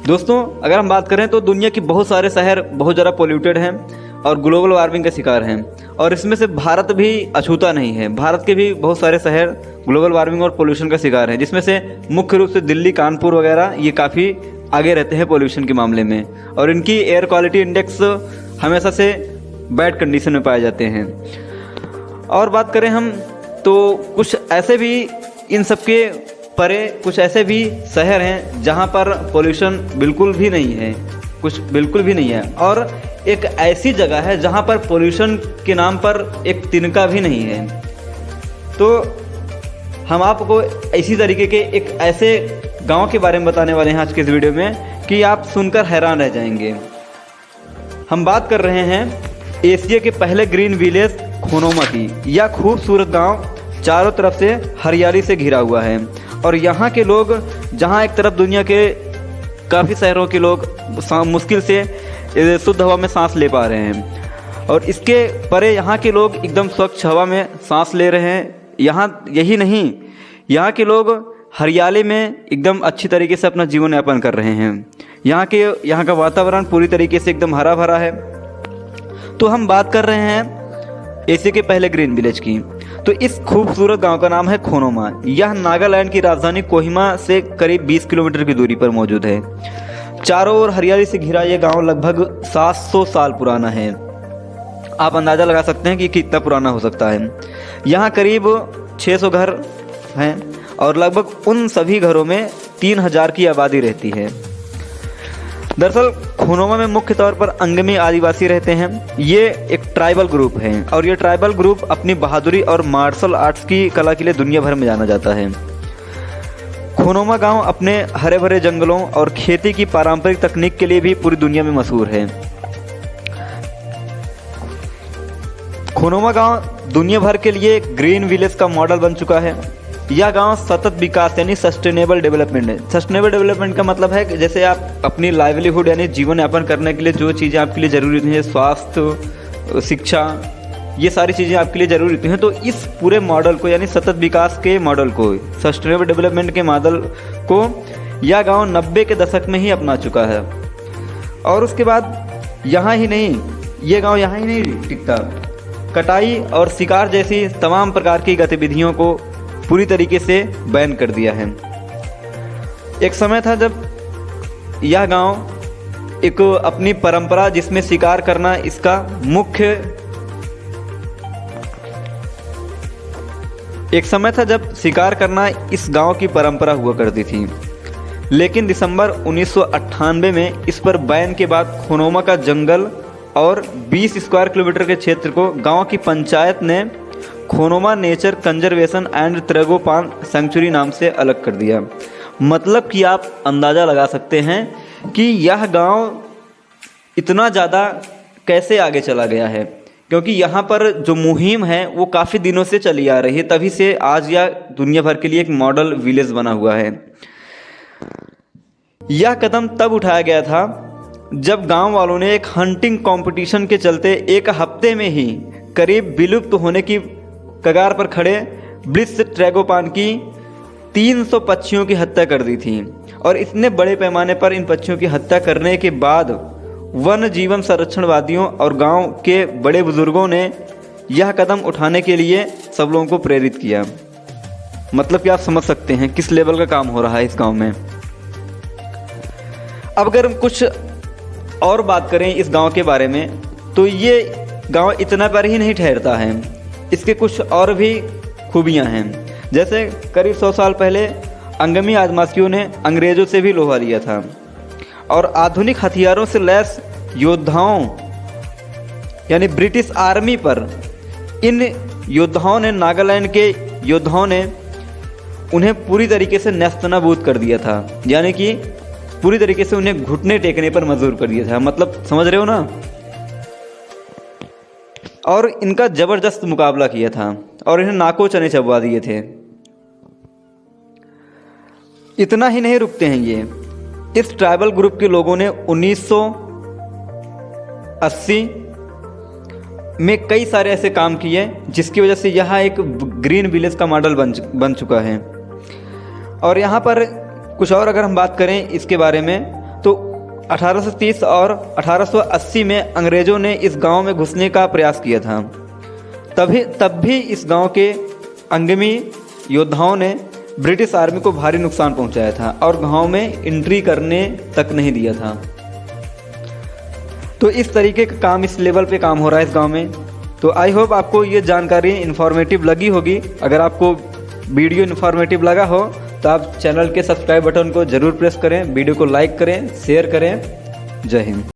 दोस्तों अगर हम बात करें तो दुनिया की बहुत सारे शहर बहुत ज़्यादा पोल्यूटेड हैं और ग्लोबल वार्मिंग का शिकार हैं, और इसमें से भारत भी अछूता नहीं है। भारत के भी बहुत सारे शहर ग्लोबल वार्मिंग और पोल्यूशन का शिकार हैं, जिसमें से मुख्य रूप से दिल्ली, कानपुर वगैरह ये काफ़ी आगे रहते हैं पोल्यूशन के मामले में, और इनकी एयर क्वालिटी इंडेक्स हमेशा से बैड कंडीशन में पाए जाते हैं। और बात करें हम तो कुछ ऐसे भी इन सबके परे कुछ ऐसे भी शहर हैं जहां पर पोल्यूशन बिल्कुल भी नहीं है, कुछ बिल्कुल भी नहीं है, और एक ऐसी जगह है जहां पर पोल्यूशन के नाम पर एक तिनका भी नहीं है। तो हम आपको इसी तरीके के एक ऐसे गांव के बारे में बताने वाले हैं आज के इस वीडियो में कि आप सुनकर हैरान रह जाएंगे। हम बात कर रहे हैं एशिया के पहले ग्रीन विलेज खोनोमा की। यह खूबसूरत गांव चारों तरफ से हरियाली से घिरा हुआ है, और यहाँ के लोग, जहाँ एक तरफ दुनिया के काफ़ी शहरों के लोग मुश्किल से शुद्ध हवा में सांस ले पा रहे हैं, और इसके परे यहाँ के लोग एकदम स्वच्छ हवा में सांस ले रहे हैं। यहाँ यही नहीं, यहाँ के लोग हरियाली में एकदम अच्छी तरीके से अपना जीवन यापन कर रहे हैं। यहाँ का वातावरण पूरी तरीके से एकदम हरा भरा है। तो हम बात कर रहे हैं एशिया के पहले ग्रीन विलेज की। तो इस खूबसूरत गांव का नाम है खोनोमा। यह नागालैंड की राजधानी कोहिमा से करीब 20 किलोमीटर की दूरी पर मौजूद है। चारों ओर हरियाली से घिरा यह गांव लगभग 700 साल पुराना है। आप अंदाज़ा लगा सकते हैं कि कितना पुराना हो सकता है। यहाँ करीब 600 घर हैं, और लगभग उन सभी घरों में 3000 की आबादी रहती है। दरअसल खोनोमा में मुख्य तौर पर अंगमी आदिवासी रहते हैं। ये एक ट्राइबल ग्रुप है, और ये ट्राइबल ग्रुप अपनी बहादुरी और मार्शल आर्ट्स की कला के लिए दुनिया भर में जाना जाता है। खोनोमा गांव अपने हरे भरे जंगलों और खेती की पारंपरिक तकनीक के लिए भी पूरी दुनिया में मशहूर है। खोनोमा गांव दुनिया भर के लिए ग्रीन विलेज का मॉडल बन चुका है। यह गांव सतत विकास यानी सस्टेनेबल डेवलपमेंट है। सस्टेनेबल डेवलपमेंट का मतलब है कि जैसे आप अपनी लाइवलीहुड यानी जीवन यापन करने के लिए जो चीज़ें आपके लिए ज़रूरी होती हैं, स्वास्थ्य, शिक्षा, ये सारी चीज़ें आपके लिए ज़रूरी होती हैं। तो इस पूरे मॉडल को यानी सतत विकास के मॉडल को, सस्टेनेबल डेवलपमेंट के मॉडल को यह गाँव 90 के दशक में ही अपना चुका है। और उसके बाद यहाँ ही नहीं, ये गाँव यहाँ ही नहीं टिकता, कटाई और शिकार जैसी तमाम प्रकार की गतिविधियों को पूरी तरीके से बैन कर दिया है। एक समय था जब यह गांव एक अपनी परंपरा, जिसमें शिकार करना इसका मुख्य, एक समय था जब शिकार करना इस गांव की परंपरा हुआ करती थी। लेकिन दिसंबर 1998 में इस पर बैन के बाद खोनोमा का जंगल और 20 स्क्वायर किलोमीटर के क्षेत्र को गांव की पंचायत ने Khonoma nature conservation and tragopan sanctuary नाम से अलग कर दिया। मतलब कि आप अंदाज़ा लगा सकते हैं कि यह गांव इतना ज़्यादा कैसे आगे चला गया है, क्योंकि यहाँ पर जो मुहिम है वो काफ़ी दिनों से चली आ रही है, तभी से आज यह दुनिया भर के लिए एक मॉडल विलेज बना हुआ है। यह कदम तब उठाया गया था जब गांव वालों ने एक हंटिंग कंपटीशन के चलते एक हफ्ते में ही करीब विलुप्त होने की कगार पर खड़े ब्लिट्ज ट्रैगोपान की 300 पक्षियों की हत्या कर दी थी। और इतने बड़े पैमाने पर इन पक्षियों की हत्या करने के बाद वन जीवन संरक्षणवादियों और गांव के बड़े बुजुर्गों ने यह कदम उठाने के लिए सब लोगों को प्रेरित किया। मतलब कि आप समझ सकते हैं किस लेवल का काम हो रहा है इस गांव में। अब अगर हम कुछ और बात करें इस गांव के बारे में, तो ये गांव इतना पर ही नहीं ठहरता है, इसके कुछ और भी खूबियां हैं। जैसे करीब 100 साल पहले अंगमी आदिवासियों ने अंग्रेज़ों से भी लोहा लिया था, और आधुनिक हथियारों से लैस योद्धाओं यानी ब्रिटिश आर्मी पर इन योद्धाओं ने, नागालैंड के योद्धाओं ने उन्हें पूरी तरीके से नेस्तनाबूद कर दिया था, यानी कि पूरी तरीके से उन्हें घुटने टेकने पर मजबूर कर दिया था। मतलब समझ रहे हो ना। और इनका ज़बरदस्त मुकाबला किया था और इन्हें नाको चने चबवा दिए थे। इतना ही नहीं रुकते हैं ये, इस ट्राइबल ग्रुप के लोगों ने 1980 में कई सारे ऐसे काम किए जिसकी वजह से यहाँ एक ग्रीन विलेज का मॉडल बन चुका है। और यहाँ पर कुछ और अगर हम बात करें इसके बारे में, तो 1830 और 1880 में अंग्रेज़ों ने इस गांव में घुसने का प्रयास किया था। तब भी इस गांव के अंगमी योद्धाओं ने ब्रिटिश आर्मी को भारी नुकसान पहुंचाया था और गांव में एंट्री करने तक नहीं दिया था। तो इस तरीके का काम, इस लेवल पे काम हो रहा है इस गांव में। तो आई होप आपको ये जानकारी इन्फॉर्मेटिव लगी होगी। अगर आपको वीडियो इन्फॉर्मेटिव लगा हो तो आप चैनल के सब्सक्राइब बटन को ज़रूर प्रेस करें, वीडियो को लाइक करें, शेयर करें। जय हिंद।